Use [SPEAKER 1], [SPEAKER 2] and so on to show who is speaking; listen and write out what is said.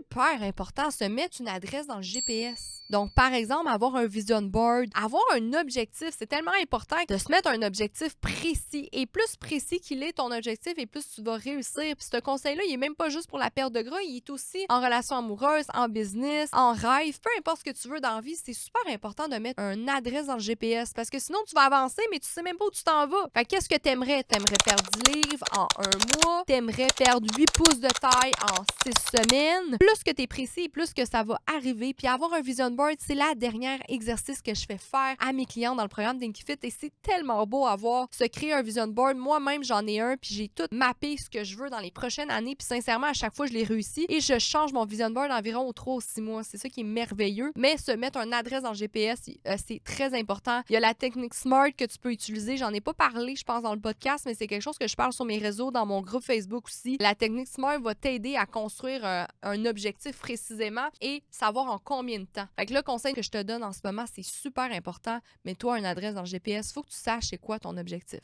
[SPEAKER 1] super important, se mettre une adresse dans le GPS. Donc, par exemple, avoir un vision board, avoir un objectif, c'est tellement important de se mettre un objectif précis. Et plus précis qu'il est ton objectif, et plus tu vas réussir. Puis ce conseil-là, il est même pas juste pour la perte de gras, il est aussi en relation amoureuse, en business, en rêve, peu importe ce que tu veux dans la vie, c'est super important de mettre une adresse dans le GPS parce que sinon, tu vas avancer, mais tu sais même pas où tu t'en vas. Fait qu'est-ce que t'aimerais? T'aimerais perdre 10 livres en un mois? T'aimerais perdre 8 pouces de taille en 6 semaines? Plus que t'es précis, plus que ça va arriver. Puis avoir un vision board, c'est la dernière exercice que je fais faire à mes clients dans le programme Dinky Fit et c'est tellement beau à voir se créer un vision board. Moi-même, j'en ai un puis j'ai tout mappé ce que je veux dans les prochaines années. Puis sincèrement, à chaque fois, je l'ai réussi et je change mon vision board environ aux 3 ou 6 mois. C'est ça qui est merveilleux. Mais se mettre une adresse dans le GPS, c'est très important. Il y a la technique SMART que tu peux utiliser. J'en ai pas parlé, je pense, dans le podcast, mais c'est quelque chose que je parle sur mes réseaux, dans mon groupe Facebook aussi. La technique SMART va t'aider à construire un objectif précisément et savoir en combien de temps. Fait que le conseil que je te donne en ce moment, c'est super important. Mets-toi une adresse dans le GPS. Il faut que tu saches c'est quoi ton objectif.